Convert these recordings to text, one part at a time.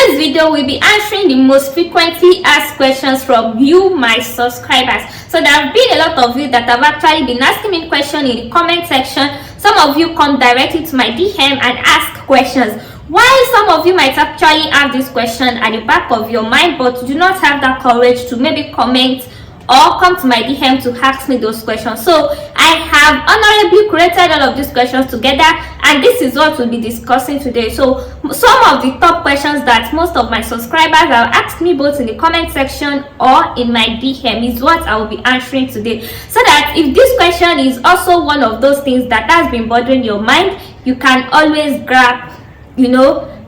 this video, we'll be answering the most frequently asked questions from you, my subscribers. So there have been a lot of you that have actually been asking me questions in the comment section. Some of you come directly to my DM and ask questions. While some of you might actually have this question at the back of your mind, but do not have that courage to maybe comment or come to my DM to ask me those questions. So I have honorably created all of these questions together, and this is what we'll be discussing today. So some of the top questions that most of my subscribers have asked me both in the comment section or in my DM is what I will be answering today, so that if this question is also one of those things that has been bothering your mind, you can always grab,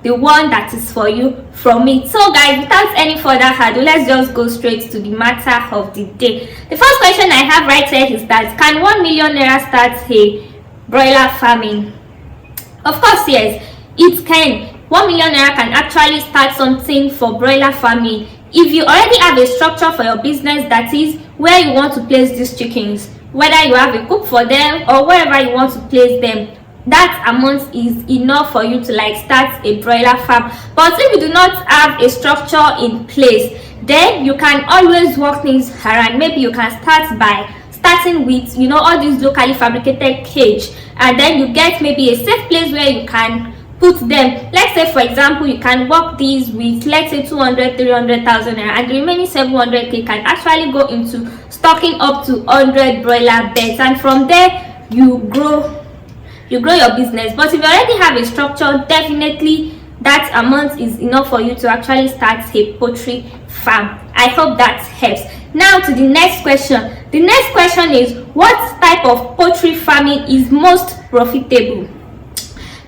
the one that is for you from it. So guys, without any further ado, let's just go straight to the matter of the day. The first question I have right here is that, can 1 million naira start a broiler farming? Of course, yes, it can. 1 million naira can actually start something for broiler farming if you already have a structure for your business, that is where you want to place these chickens, whether you have a coop for them or wherever you want to place them. That amount is enough for you to start a broiler farm. But if you do not have a structure in place, then you can always work things around. Maybe you can start by starting with all these locally fabricated cage, and then you get maybe a safe place where you can put them. Let's say, for example, you can work these with, let's say, 200,000-300,000 naira, and the remaining 700k can actually go into stocking up to 100 broiler beds, and from there you grow your business. But if you already have a structure, definitely that amount is enough for you to actually start a poultry farm. I hope that helps. Now to the next question. The next question is, what type of poultry farming is most profitable?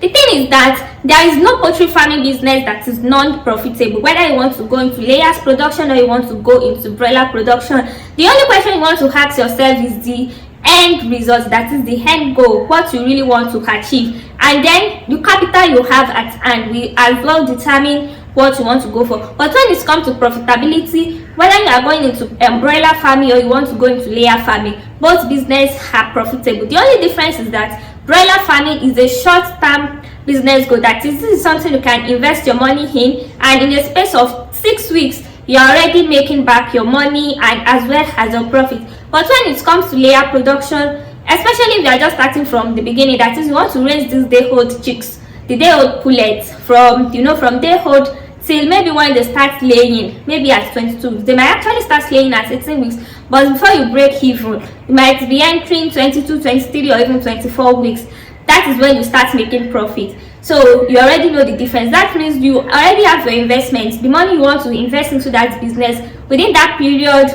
The thing is that there is no poultry farming business that is non-profitable, whether you want to go into layers production or you want to go into broiler production. The only question you want to ask yourself is the end result, that is the end goal, what you really want to achieve, and then the capital you have at hand will as well determine what you want to go for. But when it comes to profitability, whether you are going into broiler farming or you want to go into layer farming, both business are profitable. The only difference is that broiler farming is a short-term business goal, that is, this is something you can invest your money in, and in a space of 6 weeks you're already making back your money and as well as your profit. But when it comes to layer production, especially if you are just starting from the beginning, that is, you want to raise these day-old chicks, the day-old pullets, from day-old till maybe when they start laying, maybe at 22 weeks. They might actually start laying at 18 weeks, but before you break even, you might be entering 22, 23 or even 24 weeks. That is when you start making profit. So you already know the difference. That means you already have your investments, the money you want to invest into that business within that period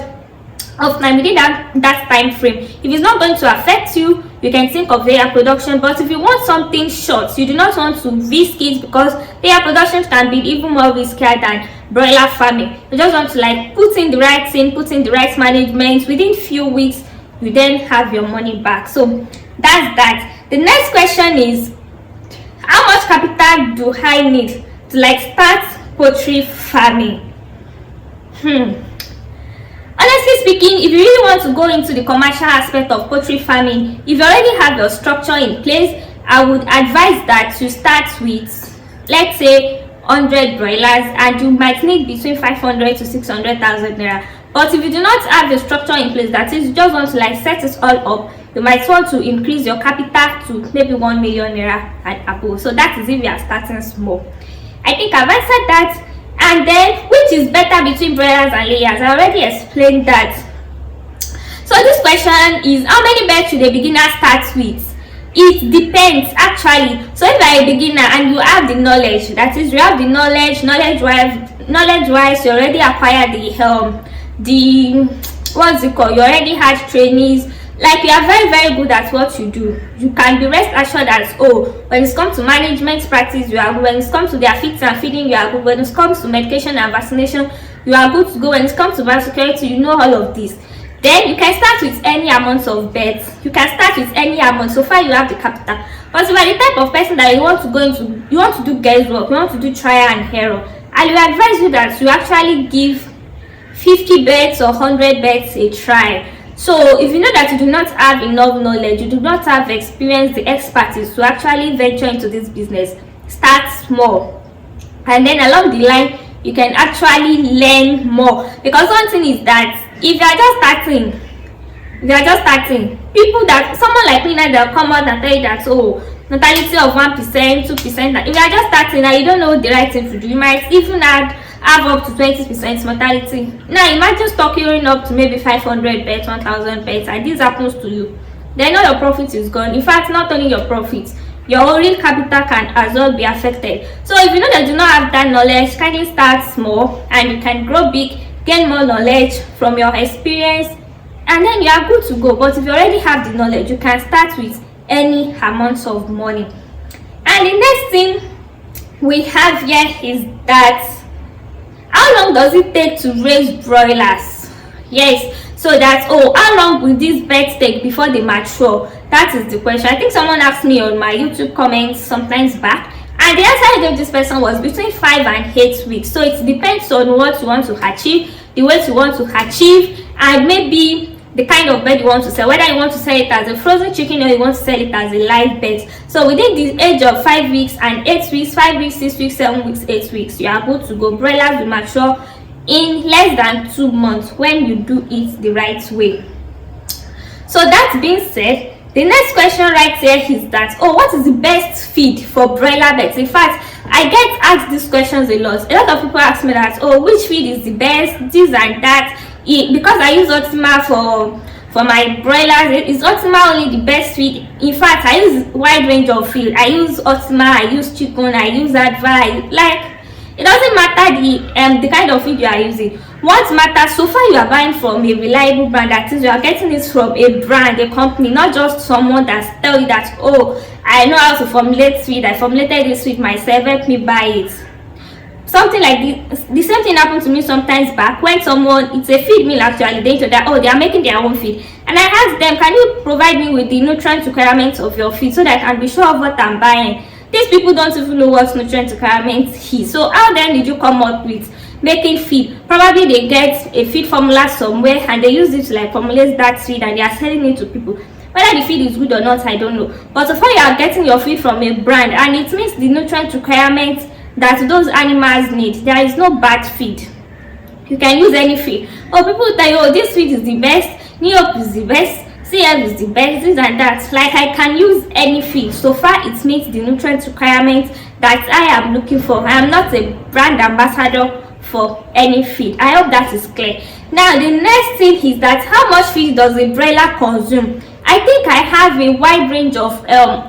of time, within that time frame. If it's not going to affect you, you can think of layer production. But if you want something short, you do not want to risk it, because layer production can be even more riskier than broiler farming. You just want to put in the right thing, put in the right management. Within few weeks you then have your money back. So that's that. The next question is, how much capital do I need to start poultry farming? Honestly speaking, if you really want to go into the commercial aspect of poultry farming, if you already have your structure in place, I would advise that you start with, let's say, 100 broilers, and you might need between 500 to 600,000 naira. But if you do not have the structure in place, that is, you just want to set it all up, you might want to increase your capital to maybe 1 million naira and above. So that is if you are starting small. I think I've answered that. And then, which is better between broilers and layers? I already explained that. So this question is, how many birds should a beginner start with? It depends actually. So if you are a beginner and you have the knowledge, that is, you have the knowledge wise, you already acquired the what's it called, you already had trainees, you are very, very good at what you do, you can be rest assured that, when it comes to management practice, you are good. When it comes to their feeds and feeding, you are good. When it comes to medication and vaccination, you are good to go. When it comes to biosecurity, you know all of this. Then you can start with any amount of beds. You can start with any amount, so far you have the capital. But if you are the type of person that you want to go into, you want to do guesswork, you want to do trial and error, I will advise you that you actually give 50 beds or 100 beds a try. So if you know that you do not have enough knowledge, you do not have experience, the expertise to actually venture into this business, start small, and then along the line you can actually learn more. Because one thing is that if you are just starting, people that someone like me now, they'll come out and tell you that, oh, mortality of 1%, 2%. If you are just starting now, you don't know the right thing to do. You might even have up to 20% mortality. Now imagine stocking up to maybe 500 beds, 1000 beds, and this happens to you. Then all your profit is gone. In fact, not only your profit, your real capital can as well be affected. So if you know that you do not have that knowledge, kindly start small and you can grow big, gain more knowledge from your experience, and then you are good to go. But if you already have the knowledge, you can start with any amount of money. And the next thing we have here is that, how long does it take to raise broilers? Yes, so that's, oh, how long will these birds take before they mature? That is the question. I think someone asked me on my YouTube comments sometimes back, and the answer I gave this person was between 5 and 8 weeks. So it depends on what you want to achieve, the weight you want to achieve, and maybe the kind of bird you want to sell, whether you want to sell it as a frozen chicken or you want to sell it as a live bird. So within the age of 5 weeks and 8 weeks, 5 weeks, 6 weeks, 7 weeks, 8 weeks, you are good to go. Broilers will mature in less than 2 months when you do it the right way. So that being said, the next question right here is that, oh, what is the best feed for broiler birds? In fact, I get asked these questions a lot. A lot of people ask me that, oh, which feed is the best, this and that. Because I use Optima for my broilers, is Optima only the best feed? In fact, I use wide range of feed. I use Optima, I use chicken, I use Adva. Like, it doesn't matter the kind of feed you are using. What matters, so far you are buying from a reliable brand. That is, you are getting it from a brand, a company, not just someone that tells you that, oh, I know how to formulate feed, I formulated this feed myself, help me buy it. Something like this. The same thing happened to me sometimes back when someone, it's a feed mill actually, they told that, oh, they are making their own feed, and I asked them, can you provide me with the nutrient requirements of your feed so that I can be sure of what I'm buying? These people don't even know what nutrient requirements is. So how then did you come up with making feed? Probably they get a feed formula somewhere and they use it to like formulate that feed and they are selling it to people. Whether the feed is good or not, I don't know. But so far you are getting your feed from a brand and it means the nutrient requirements that those animals need. There is no bad feed. You can use any feed. Oh, people tell you, oh, this feed is the best, New York is the best, CF is the best, this and that. Like, I can use any feed. So far it meets the nutrient requirements that I am looking for. I am not a brand ambassador for any feed. I hope that is clear. Now the next thing is that, how much feed does a broiler consume? I think I have a wide range of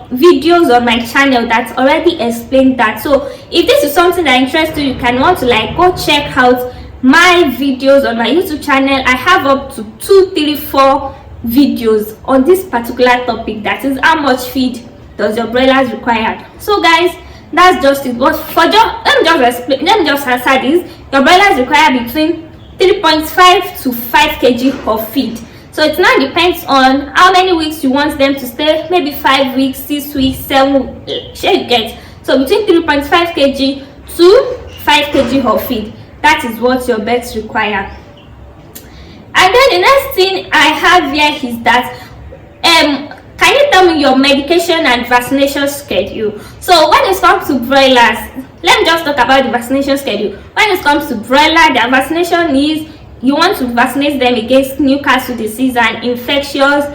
videos on my channel that already explain that. So if this is something that interests you, you can want to like go check out my videos on my YouTube channel. I have up to 2, 3, 4 videos on this particular topic, that is how much feed does your broilers require. So guys, that's just it. But for let me just answer this. Your broilers require between 3.5 to 5 kg of feed. So it now depends on how many weeks you want them to stay. Maybe 5 weeks, 6 weeks, 7 weeks, you get. So between 3.5 kg to 5 kg of feed, that is what your birds require. And then the next thing I have here is that, can you tell me your medication and vaccination schedule? So when it comes to broilers, let me just talk about the vaccination schedule. When it comes to broiler, their vaccination is, you want to vaccinate them against Newcastle disease and infectious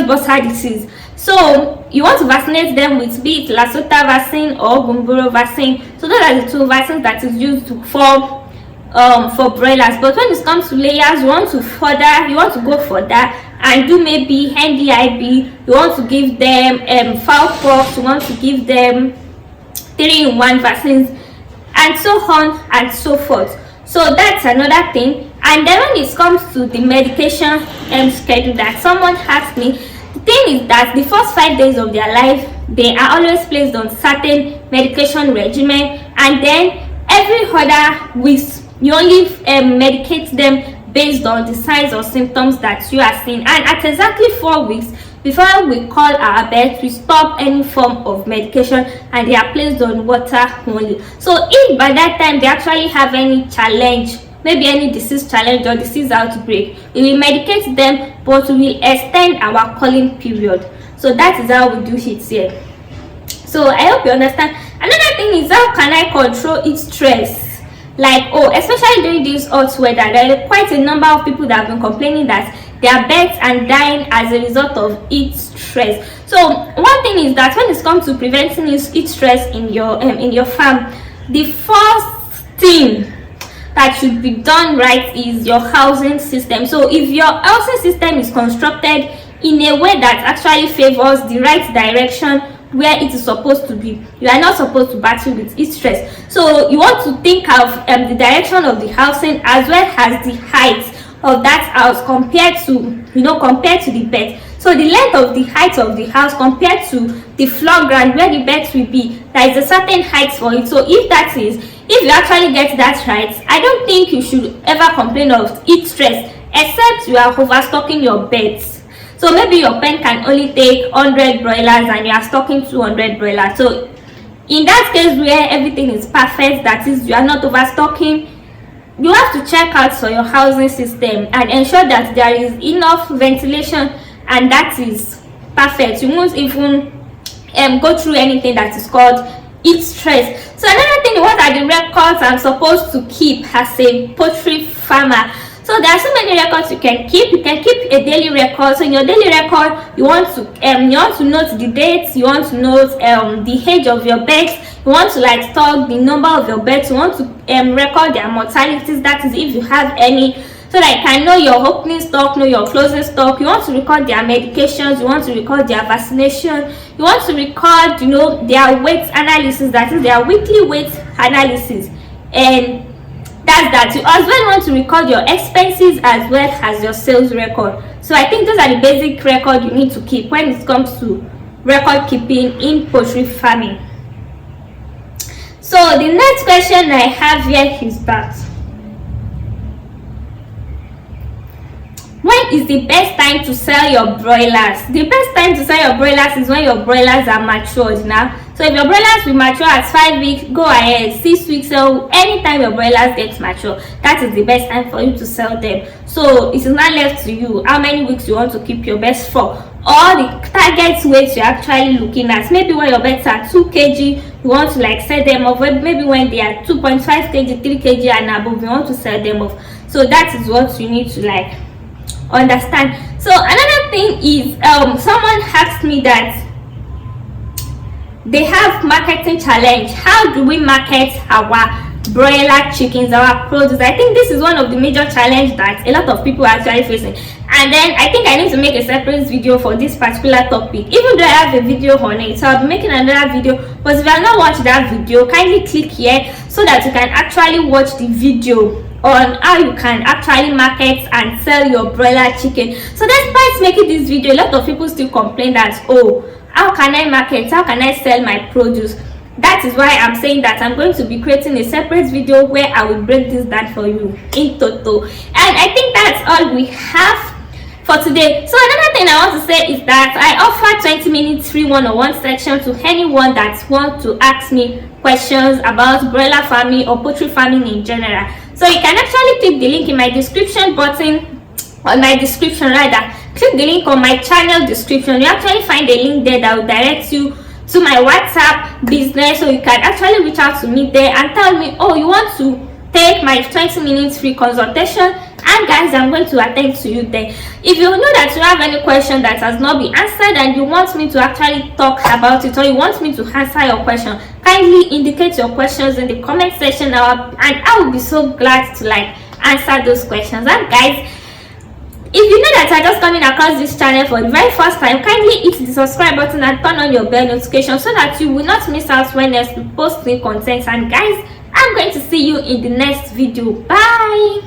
bursar disease. So you want to vaccinate them with, be it Lasota vaccine or Gumboro vaccine. So those are the 2 vaccines that is used for broilers. But when it comes to layers, you want to go further and do maybe NDIB. You want to give them fowl-pox. You want to give them 3-in-1 vaccines, and so on and so forth. So that's another thing. And then when it comes to the medication schedule that someone asked me, the thing is that the first 5 days of their life, they are always placed on certain medication regimen, and then every other week you only medicate them based on the signs or symptoms that you are seeing. And at exactly 4 weeks before we call our birds, we stop any form of medication and they are placed on water only. So if by that time they actually have any challenge, maybe any disease challenge or disease outbreak, we will medicate them, but we will extend our calling period. So that is how we do it here. So I hope you understand. Another thing is, how can I control its stress? Like, oh, especially during this hot weather, there are quite a number of people that have been complaining that their birds are dying as a result of heat stress. So one thing is that when it comes to preventing heat stress in your farm, the first thing that should be done right is your housing system. So if your housing system is constructed in a way that actually favors the right direction where it is supposed to be, you are not supposed to battle with heat stress. So you want to think of the direction of the housing as well as the height of that house compared to the bed. So the length of the height of the house compared to the floor ground where the beds will be, there is a certain height for it. So if you actually get that right, I don't think you should ever complain of heat stress, except you are overstocking your beds. So maybe your pen can only take 100 broilers and you are stocking 200 broilers. So in that case where everything is perfect, that is, you are not overstocking, you have to check out for your housing system and ensure that there is enough ventilation, and that is perfect. You won't even go through anything that is called heat stress. So another thing, what are the records I'm supposed to keep as a poultry farmer? So there are so many records you can keep. You can keep a daily record. So in your daily record, you want to note the dates, you want to note the age of your birds, you want to like stock the number of your birds, you want to record their mortalities, that is if you have any, so that you can know your opening stock, know your closing stock. You want to record their medications, you want to record their vaccination, you want to record their weight analysis, that is their weekly weight analysis, and that's that. You as well want to record your expenses as well as your sales record. So I think those are the basic record you need to keep when it comes to record keeping in poultry farming. So the next question I have here is that, when is the best time to sell your broilers? The best time to sell your broilers is when your broilers are matured now. So if your broilers will mature at 5 weeks, go ahead, 6 weeks, so anytime your broilers get mature, that is the best time for you to sell them. So it is not left to you how many weeks you want to keep your birds for, or the target weight you're actually looking at. Maybe when your birds are 2 kg, you want to like sell them off. Maybe when they are 2.5 kg, 3 kg and above, you want to sell them off. So that is what you need to like understand. So another thing is, someone asked me that they have marketing challenge. How do we market our broiler chickens, our produce? I think this is one of the major challenge that a lot of people are actually facing, and then I think I need to make a separate video for this particular topic, even though I have a video on it. So I'll be making another video, but if you have not watched that video, kindly click here so that you can actually watch the video on how you can actually market and sell your broiler chicken. So despite making this video, a lot of people still complain that, oh, how can I market, how can I sell my produce? That is why I'm saying that I'm going to be creating a separate video where I will break this down for you in total. And I think that's all we have for today. So another thing I want to say is that I offer 20 minutes free one-on-one section to anyone that wants to ask me questions about broiler farming or poultry farming in general. So you can actually click the link in my description button, on my description rather. Click the link on my channel description. You actually find a link there that will direct you to my WhatsApp business, so you can actually reach out to me there and tell me, oh, you want to take my 20 minutes free consultation, and guys, I'm going to attend to you there. If you know that you have any question that has not been answered and you want me to actually talk about it, or you want me to answer your question, kindly indicate your questions in the comment section, and I will be so glad to like answer those questions. And guys, if you know that you're just coming across this channel for the very first time, kindly hit the subscribe button and turn on your bell notification so that you will not miss out when next we post new content. And guys, I'm going to see you in the next video. Bye.